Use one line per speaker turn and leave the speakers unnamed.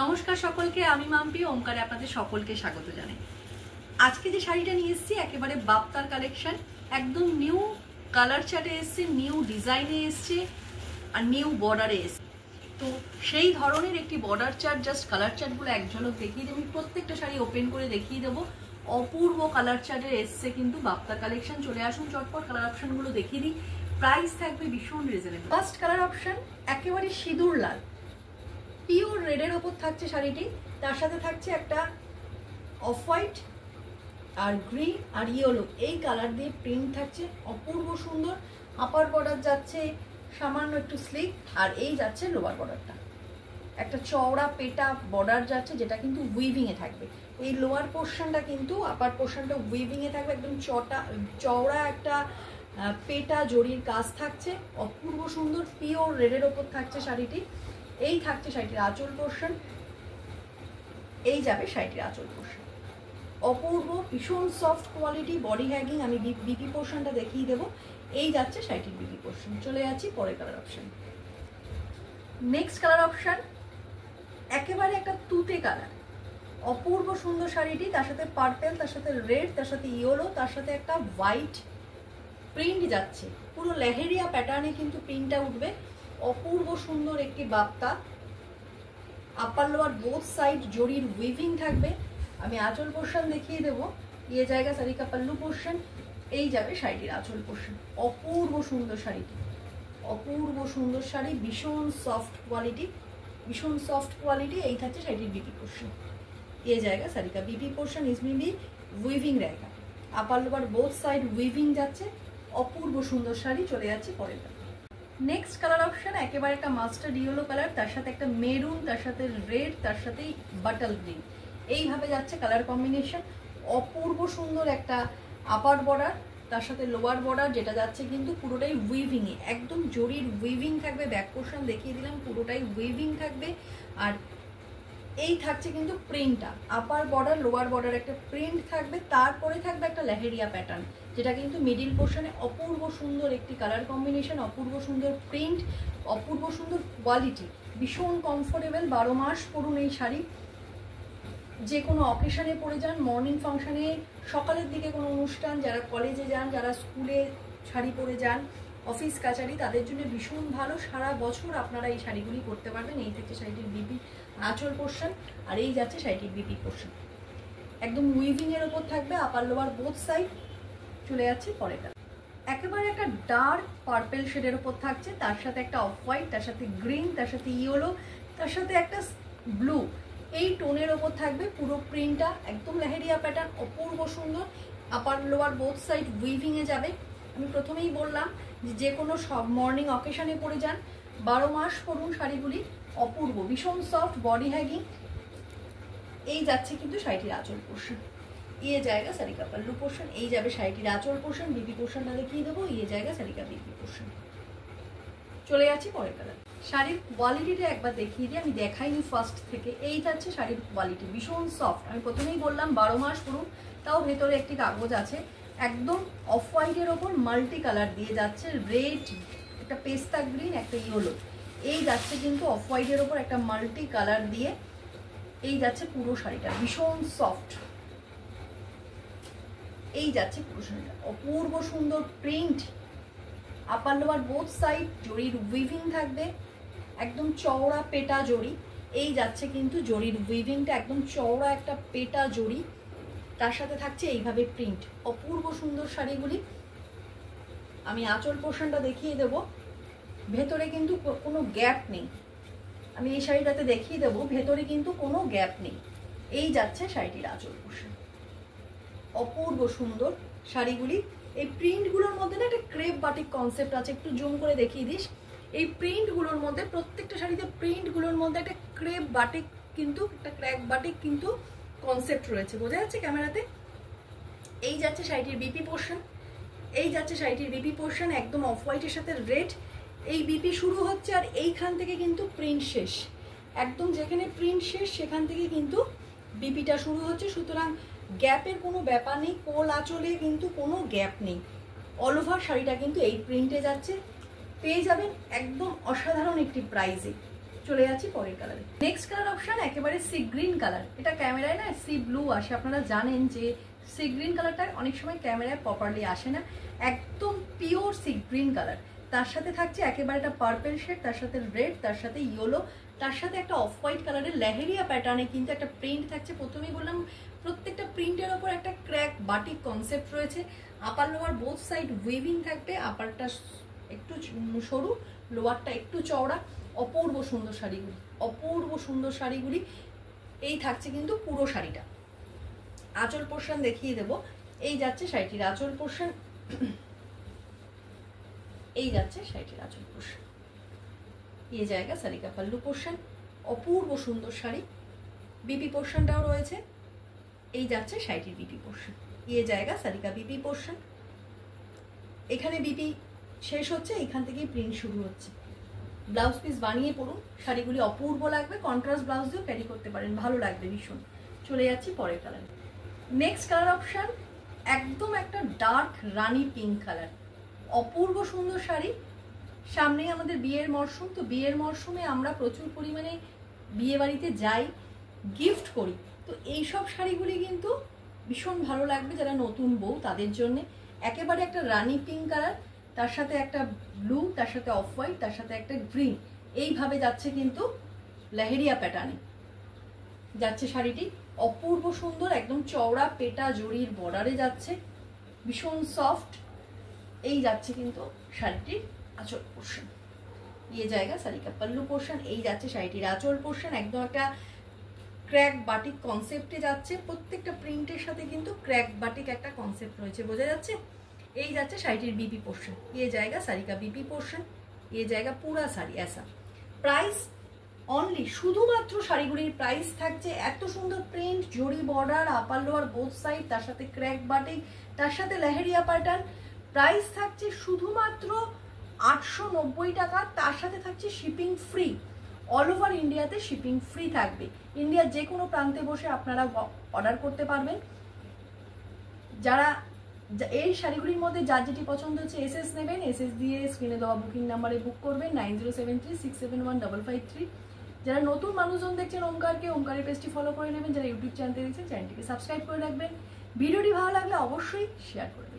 নমস্কার সকলকে, আমি মাম্পি ওমকারে আপনাদের সকলকে স্বাগত জানাই। আজকে যে শাড়িটা নিয়ে এসেছি একেবারে বাপ্তার কালেকশন, একদম নিউ কালার চার্টে এসছে, নিউ ডিজাইনে এসছে আর নিউ বর্ডারে এসছে। তো সেই ধরনের একটি বর্ডার চার্ট, জাস্ট কালার চার্টগুলো এক ঝলক দেখিয়ে দেবো। প্রত্যেকটা শাড়ি ওপেন করে দেখিয়ে দেবো। অপূর্ব কালার চার্টে এসছে কিন্তু বাপ্তার কালেকশন। চলে আসুন চটপট কালার অপশনগুলো দেখিয়ে দিই। প্রাইস থাকবে ভীষণ রিজনেবল। ফার্স্ট কালার অপশন একেবারে সিঁদুর লাল, পিওর রেডের ওপর থাকছে শাড়িটি। তার সাথে থাকছে একটা অফ হোয়াইট আর গ্রিন আর ইয়েলো, এই কালার দিয়ে প্রিন্ট থাকছে, অপূর্ব সুন্দর। আপার বর্ডার যাচ্ছে সামান্য একটু স্লিক, আর এই যাচ্ছে লোয়ার বর্ডারটা, একটা চওড়া পেটা বর্ডার যাচ্ছে, যেটা কিন্তু উইভিংয়ে থাকবে। এই লোয়ার পোর্শনটা কিন্তু আপার পোর্শনটা উইভিংয়ে থাকবে, একদম চওড়া একটা পেটা জরির কাজ থাকছে, অপূর্ব সুন্দর। পিওর রেডের ওপর থাকছে শাড়িটি। এই থাকছে শাড়িটির আঁচল পোর্শন, এই যাবে শাড়িটির আঁচল পোর্শন, অপূর্ব ভীষণ সফট কোয়ালিটি বডি হ্যাগিং। আমি বিপি পোর্শনটা দেখিয়ে দেবো। এই যাচ্ছে শাড়িটির বিপি পোর্শন। চলে যাচ্ছি পরের colour option. Next colour option একেবারে একটা তুতে কালার, অপূর্ব সুন্দর শাড়িটি। তার সাথে পার্পেল, তার সাথে রেড, তার সাথে ইয়েলো, তার সাথে একটা হোয়াইট প্রিন্ট যাচ্ছে। পুরো লেহেরিয়া প্যাটার্নে কিন্তু প্রিন্টটা উঠবে। অপূর্ব সুন্দর একটি বাপ্তা, আপার লোয়ার বোথ সাইড জরির উইভিং থাকবে। আমি আঁচল পোর্শন দেখিয়ে দেবো। ইয়ে জায়গা শাড়ি কা পাল্লু পোর্শন, এই যাবে শাড়িটির আঁচল পোর্শন। অপূর্ব সুন্দর শাড়িটি, অপূর্ব সুন্দর শাড়ি, ভীষণ সফট কোয়ালিটি, ভীষণ সফট কোয়ালিটি। এই থাকছে শাড়িটির বিপি পোর্শন। ये জায়গা শাড়ি কা বিপি পোর্শন, इसमें भी উইভিং रहेगा। আপার লোয়ার বোথ সাইড উইভিং যাচ্ছে, অপূর্ব সুন্দর শাড়ি। চলে যাচ্ছে পরের কালার। নেক্সট কালার অপশন একেবারে একটা মাস্টার্ড ইয়েলো কালার, তার সাথে একটা মেরুন, তার সাথে রেড, তার সাথে বাটল গ্রিন, এইভাবে যাচ্ছে কালার কম্বিনেশন। অপূর্ব সুন্দর একটা আপার বর্ডার, তার সাথে লোয়ার বর্ডার, যেটা যাচ্ছে কিন্তু পুরোটাই উইভিংয়ে, একদম জরির উইভিং থাকবে। ব্যাক পোর্শন দেখিয়ে দিলাম, পুরোটাই উইভিং থাকবে। আর এই থাকছে কিন্তু প্রিন্টটা, আপার বর্ডার লোয়ার বর্ডার একটা প্রিন্ট থাকবে, তারপরে থাকবে একটা লেহেরিয়া প্যাটার্ন, যেটা কিন্তু মিডিল পোর্শনে। অপূর্ব সুন্দর একটি কালার কম্বিনেশন, অপূর্ব সুন্দর প্রিন্ট, অপূর্ব সুন্দর কোয়ালিটি, ভীষণ কমফোর্টেবল। 12 মাস পরুন এই শাড়ি, যে কোনো অকেশনে পরে যান, মর্নিং ফাংশনে, সকালের দিকে কোনো অনুষ্ঠান, যারা কলেজে যান, যারা স্কুলে শাড়ি পরে যান, অফিস কাচারি, তাদের জন্য ভীষণ ভালো। সারা বছর আপনারা এই শাড়িগুলি করতে পারবেন। এই থেকে শাড়িটির বিপি আঁচল পোর্শন, আর এই যাচ্ছে শাড়িটির বিপি পোর্শন, একদম উইভিংয়ের ওপর থাকবে, আপার লোয়ার বোথ সাইড। চলে যাচ্ছে পরেরটা, একেবারে একটা ডার্ক পার্পেল শেডের ওপর থাকছে, তার সাথে একটা অফ হোয়াইট, তার সাথে গ্রিন, তার সাথে ইয়েলো, তার সাথে একটা ব্লু, এই টোনের ওপর থাকবে পুরো প্রিন্টটা, একদম লেহেরিয়া প্যাটার্ন, অপূর্ব সুন্দর। আপার লোয়ার বোথ সাইড উইভিংয়ে যাবে। আমি প্রথমেই বললাম যে কোনো সব মর্নিং অকেশনে পরে যান, 12 মাস পরুন শাড়িগুলি, অপূর্ব, ভীষণ সফট বডি হ্যাগিং। এই যাচ্ছে কিন্তু শাড়িটির আঁচল পোর্শন। ইয়ে জায়গা শাড়ি কা পাল্লু পোর্শন, এই যাবে শাড়িটির আঁচল পোর্শন। বিপি পোর্শনটা দেখিয়ে দেবো। ইয়ে জায়গা শাড়ি কা বিপি পোর্শন। চলে যাচ্ছি পরের কালার। শাড়ির কোয়ালিটিটা একবার দেখিয়ে দিই, আমি দেখাইনি ফার্স্ট থেকে। এই যাচ্ছে শাড়ির কোয়ালিটি, ভীষণ সফট। আমি প্রথমেই বললাম 12 মাস পরুন, তাও ভেতরে একটি কাগজ আছে। একদম অফ হোয়াইটের ওপর মাল্টি কালার দিয়ে যাচ্ছে, রেড, একটা পেস্তা গ্রিন, একটা ইয়েলো, এই যাচ্ছে কিন্তু অফ হোয়াইটের ওপর একটা মাল্টি কালার দিয়ে। এই যাচ্ছে পুরো শাড়িটা, ভীষণ সফট। এই যাচ্ছে পুরো শাড়িটা, অপূর্ব সুন্দর প্রিন্ট, আপার লোয়ার বোথ সাইড জরির উইভিং থাকবে, একদম চওড়া পেটা জরি। এই যাচ্ছে কিন্তু জরির উইভিংটা, একদম চওড়া একটা পেটা জরি, তার সাথে থাকছে এইভাবে প্রিন্ট। অপূর্ব সুন্দর শাড়িগুলি। আমি আঁচল পোর্শনটা দেখিয়ে দেব। ভেতরে কিন্তু কোনো গ্যাপ নেই, আমি এই শাড়িটাতে দেখিয়ে দেবো, ভেতরে কিন্তু কোনো গ্যাপ নেই। এই যাচ্ছে শাড়িটির আঁচল পোর্শন, অপূর্ব সুন্দর শাড়িগুলি। এই প্রিন্টগুলোর মধ্যে না একটা ক্রেপ বাটিক কনসেপ্ট আছে, একটু জুম করে দেখিয়ে দিস। এই প্রিন্টগুলোর মধ্যে, প্রত্যেকটা শাড়িতে প্রিন্টগুলোর মধ্যে একটা ক্রেপ বাটিক কিন্তু, একটা ক্র্যাক বাটিক কিন্তু কনসেপ্ট রয়েছে, বোঝা যাচ্ছে ক্যামেরাতে। এই যাচ্ছে শাড়িটির বিপি পোর্শন, এই যাচ্ছে শাড়িটির বিপি পোর্শন, একদম অফ হোয়াইটের সাথে রেড। এই বিপি শুরু হচ্ছে, আর এইখান থেকে কিন্তু প্রিন্ট শেষ, একদম যেখানে প্রিন্ট শেষ সেখান থেকে কিন্তু বিপিটা শুরু হচ্ছে। সুতরাং গ্যাপের কোনো ব্যাপার নেই, কোল আঁচলে কিন্তু কোনো গ্যাপ নেই। অল ওভার শাড়িটা কিন্তু এই প্রিন্টে যাচ্ছে। পেয়ে যাবেন একদম অসাধারণ একটি প্রাইসে। চলে যাচ্ছি পরের কালারে। নেক্সট কালার অপশন একেবারে সি গ্রিন কালার। এটা ক্যামেরায় না সি ব্লু আসে, আপনারা জানেন যে সি গ্রিন কালারটা অনেক সময় ক্যামেরায় প্রপারলি আসে না, একদম পিওর সি গ্রিন কালার। তার সাথে থাকছে একেবারে একটা পার্পেল শেড, তার সাথে রেড, তার সাথে ইয়েলো, তার সাথে একটা অফ হোয়াইট কালারের লেহেরিয়া প্যাটার্নে কিন্তু একটা প্রিন্ট থাকছে। প্রথমেই বললাম প্রত্যেকটা প্রিন্টের ওপর একটা ক্র্যাক বাটিক কনসেপ্ট রয়েছে। আপার লোয়ার বোথ সাইড উইভিং থাকবে, আপারটা একটু সরু, লোয়ারটা একটু চওড়া। অপূর্ব সুন্দর শাড়িগুলি, অপূর্ব সুন্দর শাড়িগুলি। এই থাকছে কিন্তু পুরো শাড়িটা। আঁচল পোর্শন দেখিয়ে দেব। এই যাচ্ছে শাড়িটির আঁচল পোর্শন, এই যাচ্ছে শাড়িটির আঁচল পোর্শন, এই জায়গা সারিকা পাল্লু পোর্শন। অপূর্ব সুন্দর শাড়ি। বিপি পোর্শনটাও রয়েছে, এই যাচ্ছে শাড়িটির বিপি পোর্শন, এই জায়গা সারিকা বিপি পোর্শন। এখানে বিপি শেষ হচ্ছে, এখান থেকেই প্রিন্ট শুরু হচ্ছে। ব্লাউজ পিস বানিয়ে পড়ুন, শাড়িগুলি অপূর্ব লাগবে। কন্ট্রাস্ট ব্লাউজ দিয়েও ক্যারি করতে পারেন, ভালো লাগবে ভীষণ। চলে যাচ্ছি পরের কালার। নেক্সট কালার অপশন একদম একটা ডার্ক রানি পিঙ্ক কালার। অপূর্ব সুন্দর শাড়ি। সামনেই আমাদের বিয়ের মরশুম, তো বিয়ের মরশুমে আমরা প্রচুর পরিমাণে বিয়ে বাড়িতে যাই, গিফট করি। তো এইসব শাড়িগুলি কিন্তু ভীষণ ভালো লাগবে যারা নতুন বউ তাদের জন্য। একেবারে একটা রানি পিঙ্ক কালার, তার সাথে একটা ব্লু, তার সাথে অফ হোয়াইট, তার সাথে একটা গ্রিন, এইভাবে যাচ্ছে কিন্তু লেহেরিয়া প্যাটার্নে যাচ্ছে শাড়িটি। অপূর্ব সুন্দর, একদম চওড়া পেটা জড়ির বর্ডারে যাচ্ছে, ভীষণ সফট। এই যাচ্ছে কিন্তু শাড়িটির আঁচল পোর্শন, এই জায়গা সারিকা পাল্লু পোর্শন। এই যাচ্ছে শাড়িটির আঁচল পোর্শন, একদম একটা ক্র্যাক বাটিক কনসেপ্টে যাচ্ছে। প্রত্যেকটা প্রিন্টের সাথে কিন্তু ক্র্যাক বাটিক একটা কনসেপ্ট রয়েছে, বোঝা যাচ্ছে। এই যাচ্ছে শাড়িটির বিপি পোর্শন, এই জায়গা সারিকা বিপি পোর্শন, এই জায়গা পুরা শাড়ি এসা। প্রাইস অনলি, শুধুমাত্র শাড়িগুলির প্রাইস থাকছে এত সুন্দর প্রিন্ট, জড়ি border, upper lower both side, তার সাথে ক্র্যাক বাটিক, তার সাথে লেহেরিয়া প্যাটার্ন। প্রাইস থাকছে শুধুমাত্র 890 টাকা। তার সাথে থাকছে শিপিং ফ্রি, অল ওভার ইন্ডিয়াতে শিপিং ফ্রি থাকবে। ইন্ডিয়ার যে কোনো প্রান্তে বসে আপনারা অর্ডার করতে পারবেন। যারা এই শাড়িগুলির মধ্যে যার যেটি পছন্দ হচ্ছে এসএস নেবেন, এসএস দিয়ে স্ক্রিনে দেওয়া বুকিং নাম্বারে বুক করবেন 9073671553। যারা নতুন মানুষজন দেখছেন ওমকারকে, ওমকারের পেজটি ফলো করে নেবেন। যারা ইউটিউব চ্যানেল দেখছেন চ্যানেলটিকে সাবস্ক্রাইব করে রাখবেন। ভিডিওটি ভালো লাগলে অবশ্যই শেয়ার করবেন।